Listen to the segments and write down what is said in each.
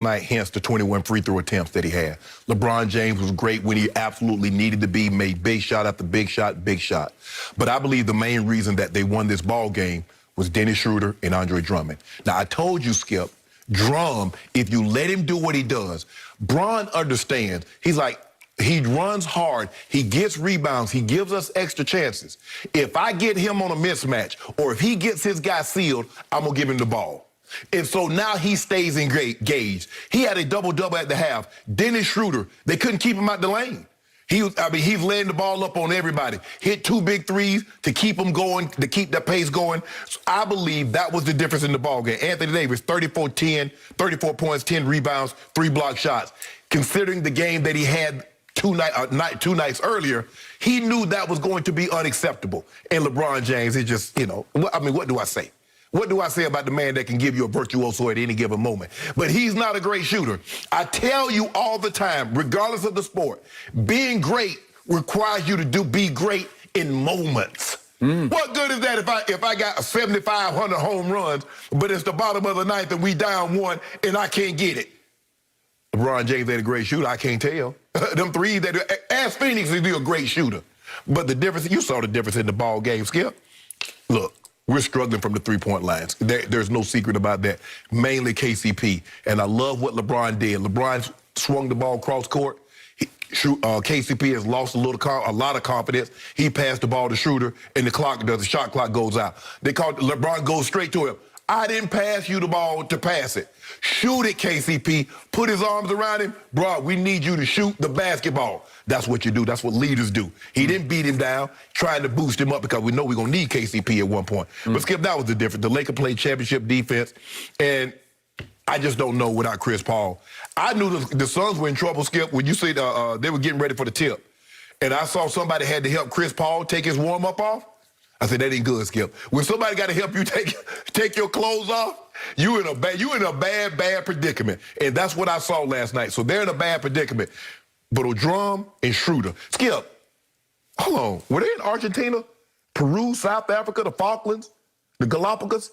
night, hence the 21 free throw attempts that he had. LeBron James was great when he absolutely needed to be, made big shot after big shot, big shot. But I believe the main reason that they won this ball game was Dennis Schroeder and Andre Drummond. Now, I told you, Skip, Drum, if you let him do what he does, Bron understands. He's like, he runs hard, he gets rebounds, he gives us extra chances. If I get him on a mismatch, or if he gets his guy sealed, I'm going to give him the ball. And so now he stays engaged. He had a double-double at the half. Dennis Schroeder, they couldn't keep him out the lane. He's laying the ball up on everybody. Hit 2 big threes to keep him going, to keep the pace going. So I believe that was the difference in the ball game. Anthony Davis, 34-10, 34 points, 10 rebounds, 3 block shots. Considering the game that he had two nights earlier, he knew that was going to be unacceptable. And LeBron James, it just, what do I say? What do I say about the man that can give you a virtuoso at any given moment? But he's not a great shooter. I tell you all the time, regardless of the sport, being great requires you to be great in moments. What good is that if I got 7,500 home runs, but it's the bottom of the ninth and we down 1 and I can't get it? LeBron James ain't a great shooter, I can't tell. Them threes, ask Phoenix to be a great shooter. But the difference, you saw the difference in the ball game, Skip. Look. We're struggling from the three-point lines. There's no secret about that. Mainly KCP. And I love what LeBron did. LeBron swung the ball cross court. KCP has lost a lot of confidence. He passed the ball to Schroeder, and the shot clock goes out. LeBron goes straight to him. I didn't pass you the ball to pass it. Shoot it, KCP. Put his arms around him. Bro, we need you to shoot the basketball. That's what you do. That's what leaders do. He didn't beat him down, trying to boost him up because we know we're going to need KCP at one point. But, Skip, that was the difference. The Lakers played championship defense, and I just don't know without Chris Paul. I knew the Suns were in trouble, Skip, when you said they were getting ready for the tip. And I saw somebody had to help Chris Paul take his warm-up off. I said, that ain't good, Skip. When somebody got to help you take your clothes off, you in a bad predicament. And that's what I saw last night. So they're in a bad predicament. But Drum and Schroeder. Skip, hold on. Were they in Argentina, Peru, South Africa, the Falklands, the Galapagos?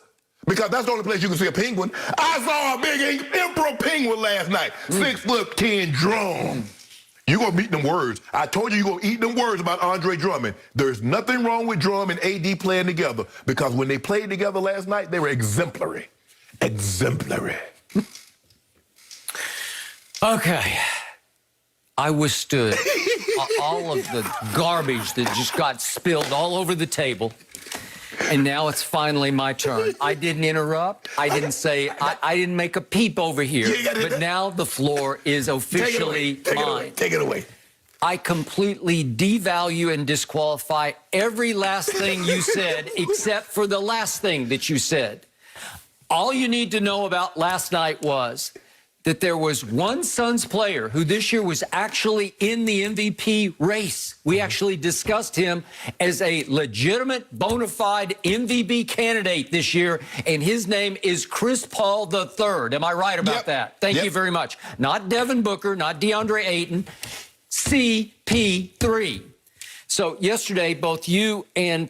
Because that's the only place you can see a penguin. I saw a big emperor penguin last night. 6'10" Drum. You're going to beat them words. I told you you're going to eat them words about Andre Drummond. There's nothing wrong with Drum and AD playing together because when they played together last night, they were exemplary. Exemplary. Okay. I withstood all of the garbage that just got spilled all over the table. And now it's finally my turn. I didn't interrupt. I didn't say, I didn't make a peep over here. But now the floor is officially mine. Take it away. I completely devalue and disqualify every last thing you said except for the last thing that you said. All you need to know about last night was that there was one Suns player who this year was actually in the MVP race. We actually discussed him as a legitimate, bona fide MVP candidate this year, and his name is Chris Paul III. Am I right about that? Thank you very much. Not Devin Booker, not DeAndre Ayton, CP3. So yesterday, both you and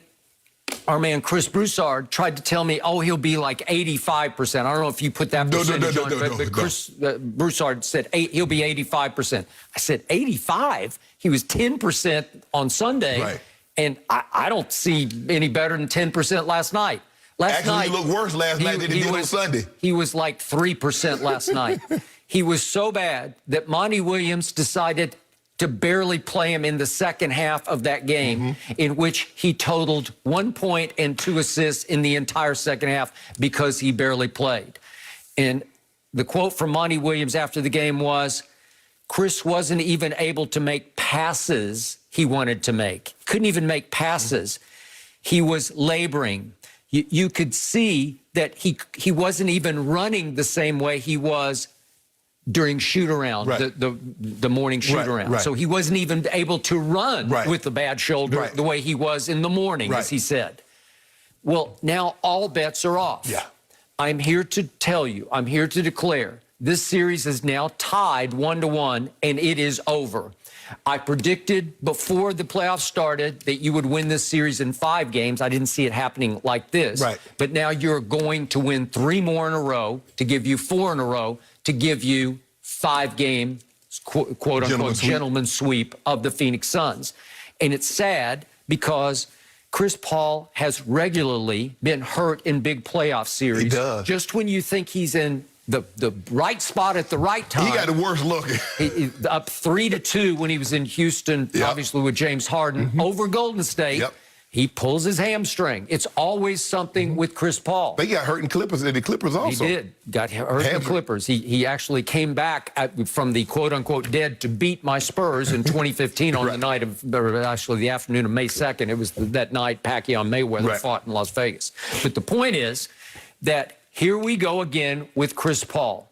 our man Chris Broussard tried to tell me, oh, he'll be like 85%. I don't know if you put that percentage on it, but Chris Broussard said he'll be 85%. I said 85? He was 10% on Sunday, and I don't see any better than 10% last night. Actually, he looked worse last night than he did on Sunday. He was like 3% last night. He was so bad that Monty Williams decided to barely play him in the second half of that game, in which he totaled 1 point and 2 assists in the entire second half because he barely played. And the quote from Monty Williams after the game was, Chris wasn't even able to make passes he wanted to make. Couldn't even make passes. He was laboring. You could see that he wasn't even running the same way he was during shoot-around, the morning shoot-around. So he wasn't even able to run with the bad shoulder the way he was in the morning, as he said. Well, now all bets are off. I'm here to tell you, I'm here to declare, this series is now tied 1-1, and it is over. I predicted before the playoffs started that you would win this series in 5 games. I didn't see it happening like this. But now you're going to win 3 more in a row to give you 4 in a row to give you 5-game, quote unquote, gentleman sweep of the Phoenix Suns. And it's sad because Chris Paul has regularly been hurt in big playoff series. He does. Just when you think he's in the right spot at the right time. He got the worst look. Up 3-2 when he was in Houston, obviously with James Harden, over Golden State. He pulls his hamstring. It's always something with Chris Paul. They got hurt in Clippers, and the Clippers also. He did. Got hurt in the Clippers. He actually came back from the quote-unquote dead to beat my Spurs in 2015 on the night of, or actually the afternoon of May 2nd. It was that night Pacquiao and Mayweather fought in Las Vegas. But the point is that here we go again with Chris Paul.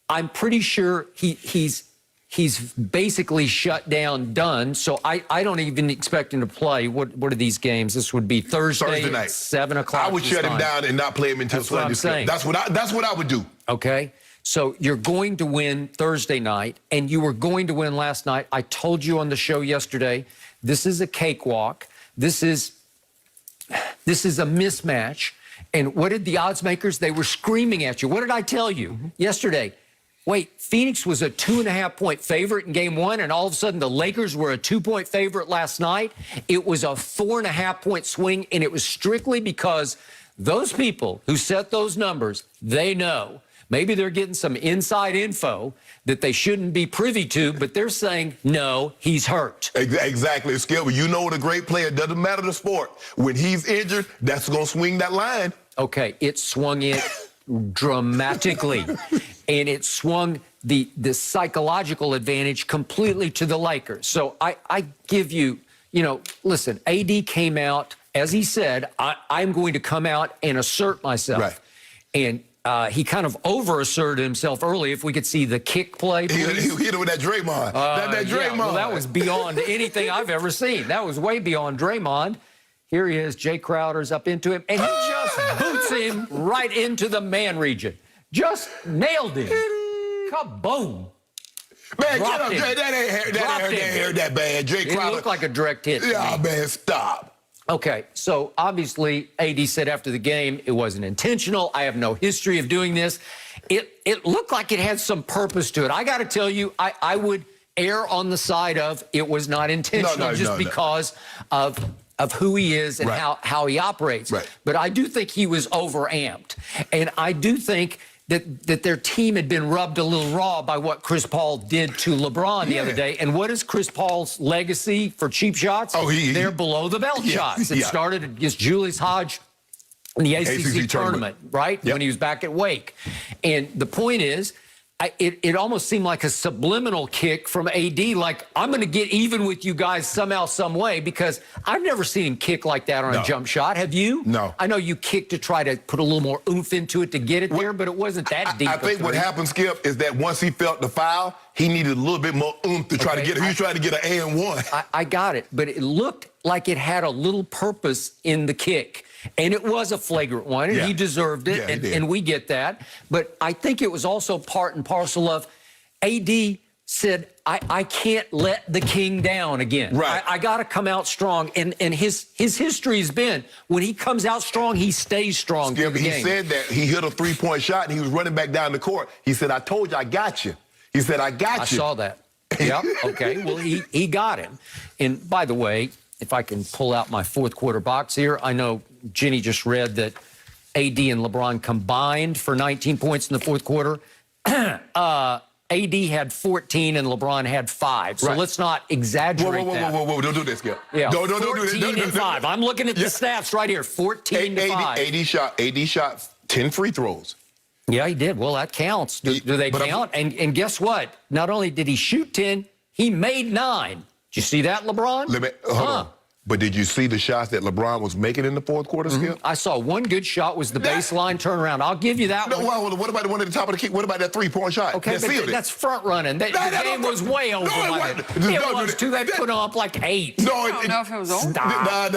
I'm pretty sure he's basically shut down, done. So I don't even expect him to play. What are these games? This would be Thursday night, 7 o'clock. I would shut him down and not play him until Sunday. That's what I would do. Okay. So you're going to win Thursday night, and you were going to win last night. I told you on the show yesterday, this is a cakewalk. This is a mismatch. And what did the odds makers? They were screaming at you. What did I tell you yesterday? Wait, Phoenix was a 2.5-point favorite in game 1, and all of a sudden the Lakers were a 2-point favorite last night. It was a 4.5-point swing, and it was strictly because those people who set those numbers, they know. Maybe they're getting some inside info that they shouldn't be privy to, but they're saying, no, he's hurt. Exactly, Skip. You know what a great player, doesn't matter the sport. When he's injured, that's going to swing that line. Okay, it swung it dramatically, and it swung the psychological advantage completely to the Lakers. So I give you, listen, AD came out, as he said, I'm going to come out and assert myself. Right. And he kind of over-asserted himself early. If we could see the kick play, please. He hit it with that Draymond. That Draymond. Yeah, well, that was beyond anything I've ever seen. That was way beyond Draymond. Here he is. Jay Crowder's up into him, and he just boots him right into the man region. Just nailed him. Kaboom. Man, get up. That ain't that bad. Jay Crowder. It looked like a direct hit. Yeah, man, stop. Okay, so obviously AD said after the game it wasn't intentional. I have no history of doing this. It looked like it had some purpose to it. I got to tell you, I would err on the side of it was not intentional because of who he is and how he operates. Right. But I do think he was overamped. And I do think that their team had been rubbed a little raw by what Chris Paul did to LeBron the other day. And what is Chris Paul's legacy for cheap shots? They're below the belt shots. It started against Julius Hodge in the ACC tournament, right? When he was back at Wake. And the point is, it almost seemed like a subliminal kick from AD, like, I'm going to get even with you guys somehow, some way, because I've never seen him kick like that on a jump shot. Have you? No. I know you kicked to try to put a little more oomph into it to get it there, but it wasn't that deep. I think what happened, Skip, is that once he felt the foul, he needed a little bit more oomph to try to get it. He was trying to get an and-one. I got it, but it looked like it had a little purpose in the kick. And it was a flagrant one, and he deserved it, and we get that. But I think it was also part and parcel of AD said, I can't let the king down again. Right. I got to come out strong. And his history has been, when he comes out strong, he stays strong through the game. He said that he hit a three-point shot, and he was running back down the court. He said, I told you I got you. He said, I got you. I saw that. Yep, okay. Well, he got him. And by the way, if I can pull out my fourth quarter box here, I know Jenny just read that AD and LeBron combined for 19 points in the fourth quarter. AD had 14 and LeBron had 5. So let's not exaggerate that. Whoa. Don't do this, Skip. Yeah, don't do this. 14 and 5. I'm looking at the stats right here. 14 to 5. AD shot 10 free throws. Yeah, he did. Well, that counts. Do they count? And guess what? Not only did he shoot 10, he made 9. Did you see that, LeBron? Hold on. But did you see the shots that LeBron was making in the fourth quarter, Skip? I saw one good shot was the baseline turnaround. I'll give you that one. Well, what about the one at the top of the key? What about that three-point shot? Okay, but that's front running. The game was way over. It was too. They put up like 8. No, I don't know if it was over. No.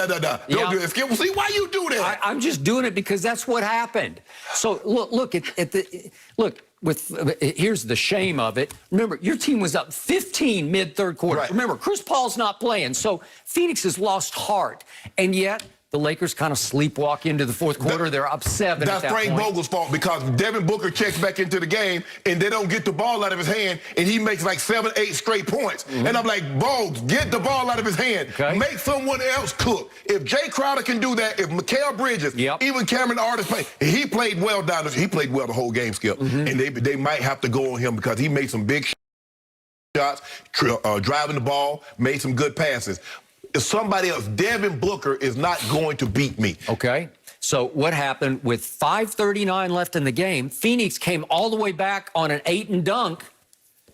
Don't do it, Skip. See, why you do that? I'm just doing it because that's what happened. So look at the look. Here's the shame of it. Remember, your team was up 15 mid-third quarter. Remember, Chris Paul's not playing, so Phoenix has lost heart. And yet, the Lakers kind of sleepwalk into the fourth quarter. They're up 7 That's at that Frank point. Vogel's fault because Devin Booker checks back into the game and they don't get the ball out of his hand and he makes like 7, 8 straight points. And I'm like, Vogt, get the ball out of his hand. Okay. Make someone else cook. If Jay Crowder can do that, if Mikal Bridges, even Cameron Artis played, he played well he played well the whole game, Skip. And they might have to go on him because he made some big shots, driving the ball, made some good passes. If somebody else, Devin Booker is not going to beat me. Okay. So what happened with 5:39 left in the game? Phoenix came all the way back on an 8-and-dunk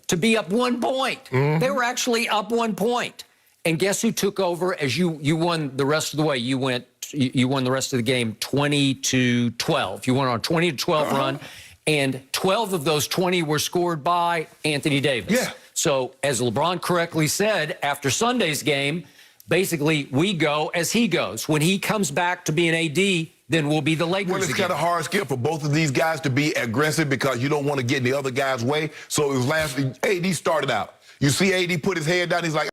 to be up 1 point. They were actually up 1 point. And guess who took over as you won the rest of the way? You won the rest of the game 20-12. You went on a 20-12 run, and 12 of those 20 were scored by Anthony Davis. Yeah. So as LeBron correctly said after Sunday's game, basically, we go as he goes. When he comes back to be an AD, then we'll be the Lakers Well, it's again. kind of hard, Skip, for both of these guys to be aggressive because you don't want to get in the other guy's way. So it was AD started out. You see AD put his head down. He's like,